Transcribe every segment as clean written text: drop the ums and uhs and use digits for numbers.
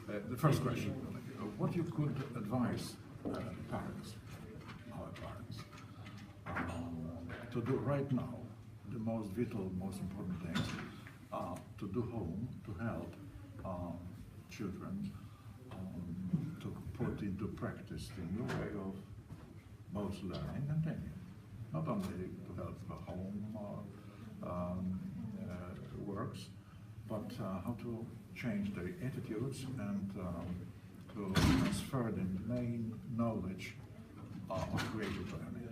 The first question, what you could advise parents, our parents, to do right now, the most vital, most important things, to do home, to help children to put into practice the new way of both learning and thinking. Not only to help the home works, but how to change their attitudes and to transfer the main knowledge of creative learning.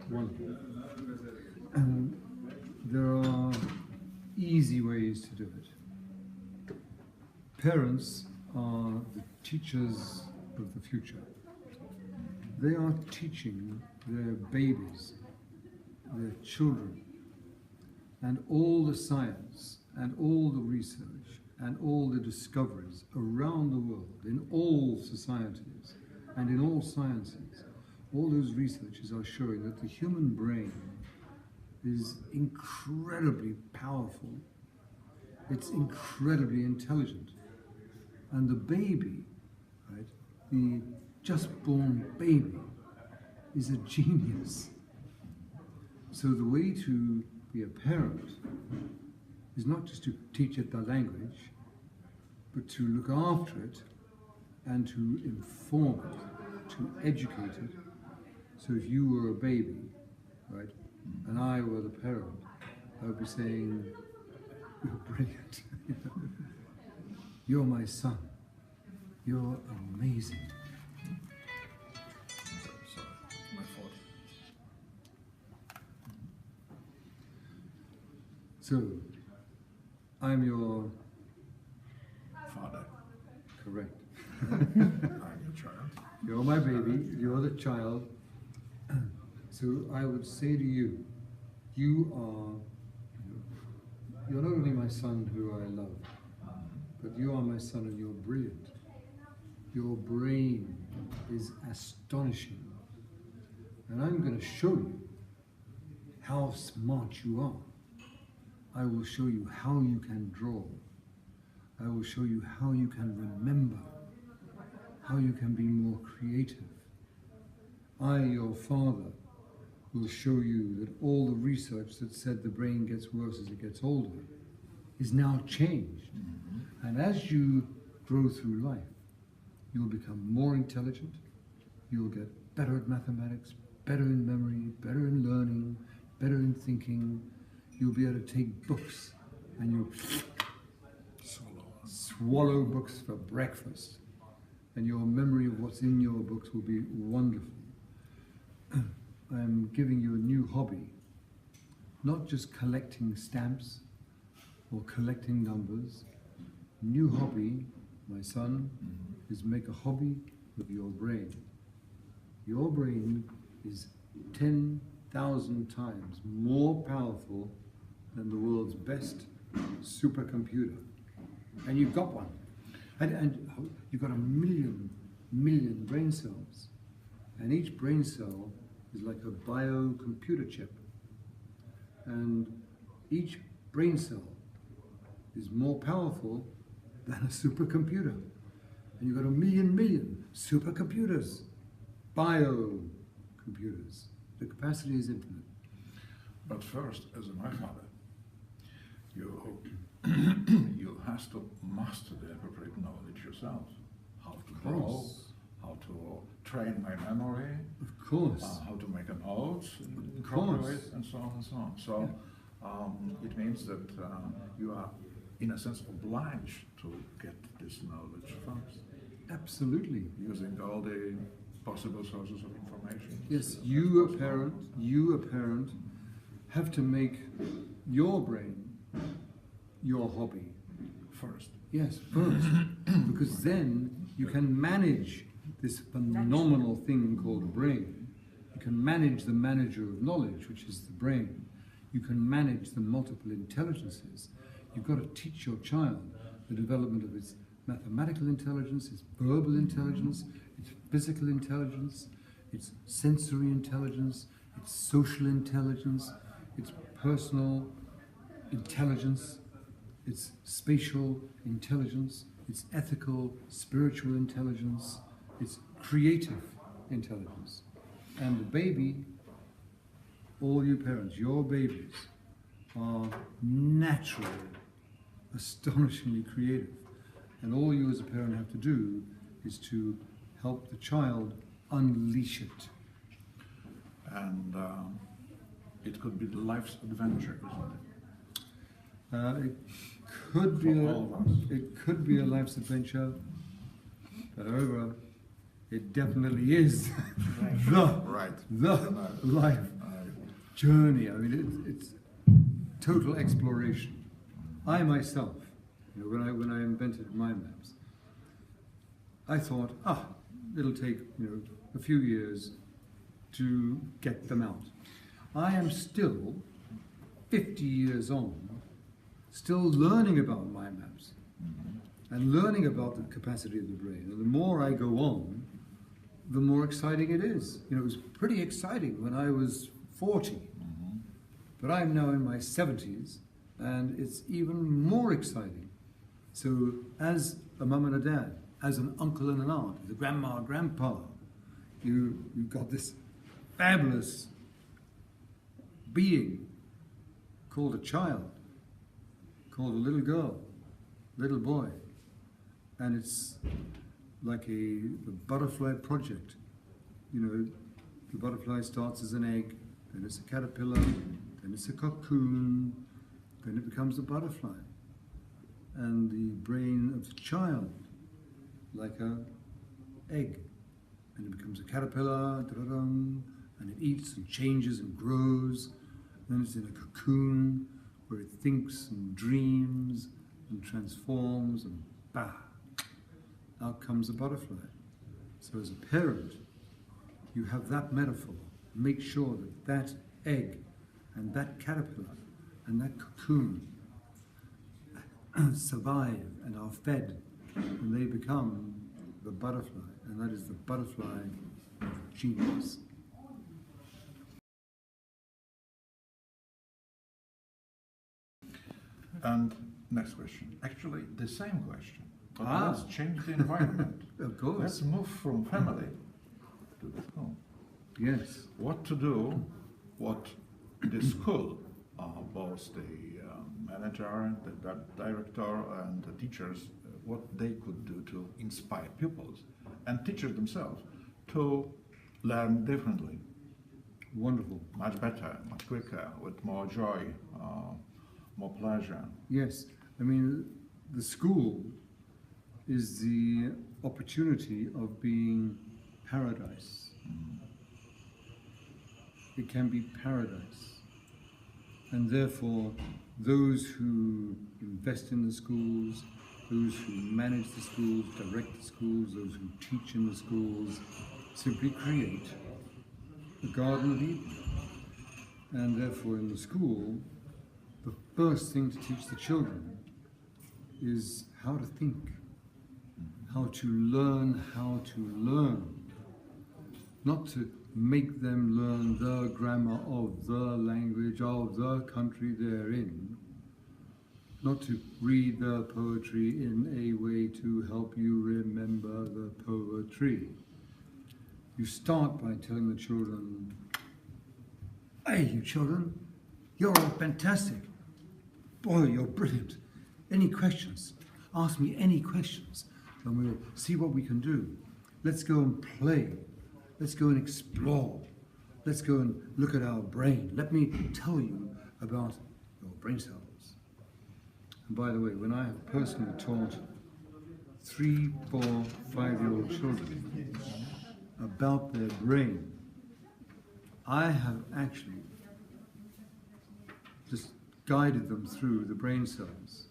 Wonderful. There are easy ways to do it. Parents are the teachers of the future. They are teaching their babies, their children, and all the science and all the research and all the discoveries around the world, in all societies and in all sciences. All those researches are showing that the human brain is incredibly powerful. It's incredibly intelligent. And the baby, right, the just born baby, is a genius. So the way to be a parent is not just to teach it the language, but to look after it and to inform it, to educate it. So if you were a baby, right, and I were the parent, I would be saying, "You're brilliant. You're my son. You're amazing." Sorry, my fault. So, I'm your Father. correct. I'm your child. You're my baby. You're the child. So I would say to you, you're not only my son who I love, but you are my son and you're brilliant. Your brain is astonishing. And I'm going to show you how smart you are. I will show you how you can draw. I will show you how you can remember, how you can be more creative. I, your father, will show you that all the research that said the brain gets worse as it gets older is now changed. And as you grow through life, you'll become more intelligent, you'll get better at mathematics, better in memory, better in learning, better in thinking. You'll be able to take books and you'll swallow books for breakfast. And your memory of what's in your books will be wonderful. I'm giving you a new hobby, not just collecting stamps or collecting numbers. New hobby, my son, is make a hobby of your brain. Your brain is 10,000 times more powerful than the world's best supercomputer. And you've got one. And you've got a million brain cells. And each brain cell is like a biocomputer chip. And each brain cell is more powerful than a supercomputer. And you've got a million supercomputers, biocomputers. The capacity is infinite. But first, as my father, you have to master the appropriate knowledge yourself. How to draw, how to train my memory, of course, how to make a note, incorporate, and so on and so on. So it means that you are, in a sense, obliged to get this knowledge first. Absolutely. Using all the possible sources of information. Yes, you a parent, have to make your brain your hobby. First. Yes, first. Because then you can manage this phenomenal thing called a brain. You can manage the manager of knowledge, which is the brain. You can manage the multiple intelligences. You've got to teach your child the development of its mathematical intelligence, its verbal intelligence, its physical intelligence, its sensory intelligence, its social intelligence, its personal intelligence, its spatial intelligence, it's ethical, spiritual intelligence, it's creative intelligence. And the baby, all you parents, your babies are naturally astonishingly creative. And all you as a parent have to do is to help the child unleash it. And it could be life's adventure, isn't it? It could be For all of us. it could be a life's adventure, but however, it definitely is Right. the life journey. I mean, it's total exploration. I myself, when I invented mind maps, I thought, it'll take a few years to get them out. I am still 50 years on, still learning about mind maps and learning about the capacity of the brain. And the more I go on, the more exciting it is. It was pretty exciting when I was 40, but I'm now in my 70s, and it's even more exciting. So as a mum and a dad, as an uncle and an aunt, as a grandma, grandpa, you've got this fabulous being called a child, called a little girl, little boy, and it's like the butterfly project. The butterfly starts as an egg, then it's a caterpillar, then it's a cocoon, then it becomes a butterfly. And the brain of the child, like an egg, and it becomes a caterpillar, and it eats and changes and grows. Then it's in a cocoon where it thinks and dreams and transforms, and out comes a butterfly. So as a parent, you have that metaphor. Make sure that that egg and that caterpillar and that cocoon survive and are fed, and they become the butterfly, and that is the butterfly of genius. And next question. Actually, the same question. But let's change the environment. Of course. Let's move from family to the school. Yes. What to do, what the school, both the manager, the director, and the teachers, what they could do to inspire pupils and teachers themselves to learn differently. Wonderful. Much better, much quicker, with more joy, more pleasure. Yes. I mean, the school is the opportunity of being paradise. It can be paradise. And therefore, those who invest in the schools, those who manage the schools, direct the schools, those who teach in the schools, simply create the Garden of Eden. And therefore, in the school, the first thing to teach the children is how to think, how to learn how to learn, not to make them learn the grammar of the language of the country they're in, not to read the poetry in a way to help you remember the poetry. You start by telling the children, "Hey, you children, you're all fantastic. Boy, you're brilliant. Any questions? Ask me any questions, and we'll see what we can do. Let's go and play. Let's go and explore. Let's go and look at our brain. Let me tell you about your brain cells." And by the way, when I have personally taught 3, 4, 5-year-old children about their brain, I have actually just guided them through the brain cells.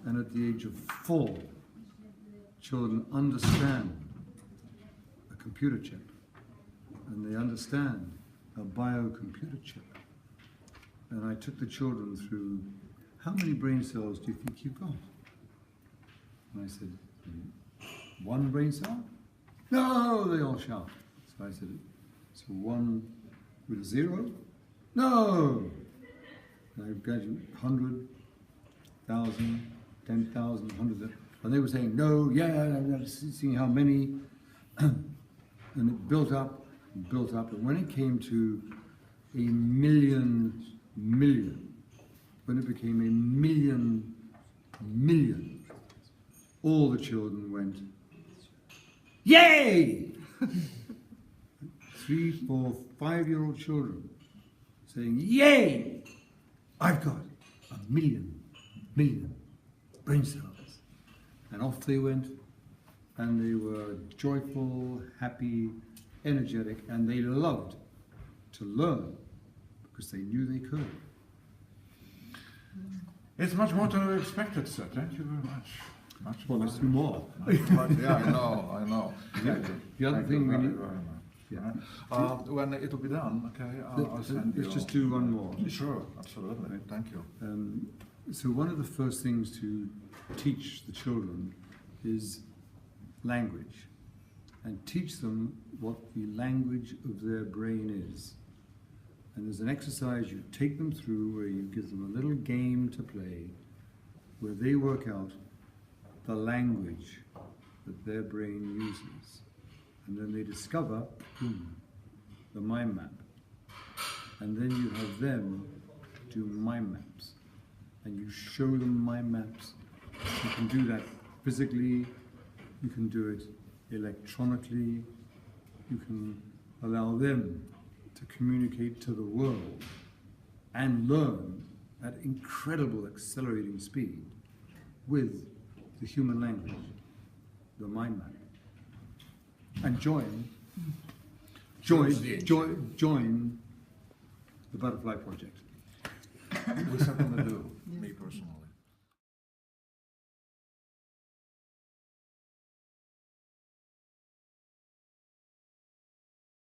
And at the age of 4, children understand a computer chip, and they understand a biocomputer chip. And I took the children through, how many brain cells do you think you've got? And I said, 1 brain cell? No, they all shout. So I said, so 1 with a 0? No! And I've got 100, 1,000, 10,000, 100. And they were saying, no, yeah, seeing how many, and it built up, and when it came to a million, when it became a million, all the children went, yay! 3, 4, 5-year-old children saying, yay! I've got a million brain cells. And off they went, and they were joyful, happy, energetic, and they loved to learn because they knew they could. It's much more than we expected, sir. Thank you very much. Well, let's do more. Yeah, I know. The other thing we need. Yeah. When it will be done, okay, I'll send you. Let's just do one more. Sure, absolutely. Thank you. So one of the first things to teach the children is language, and teach them what the language of their brain is. And there's an exercise you take them through where you give them a little game to play, where they work out the language that their brain uses. And then they discover, the mind map. And then you have them do mind maps. And you show them mind maps. You can do that physically, you can do it electronically, you can allow them to communicate to the world and learn at incredible accelerating speed with the human language, the mind map. And join the Butterfly Project. We certainly do, me personally.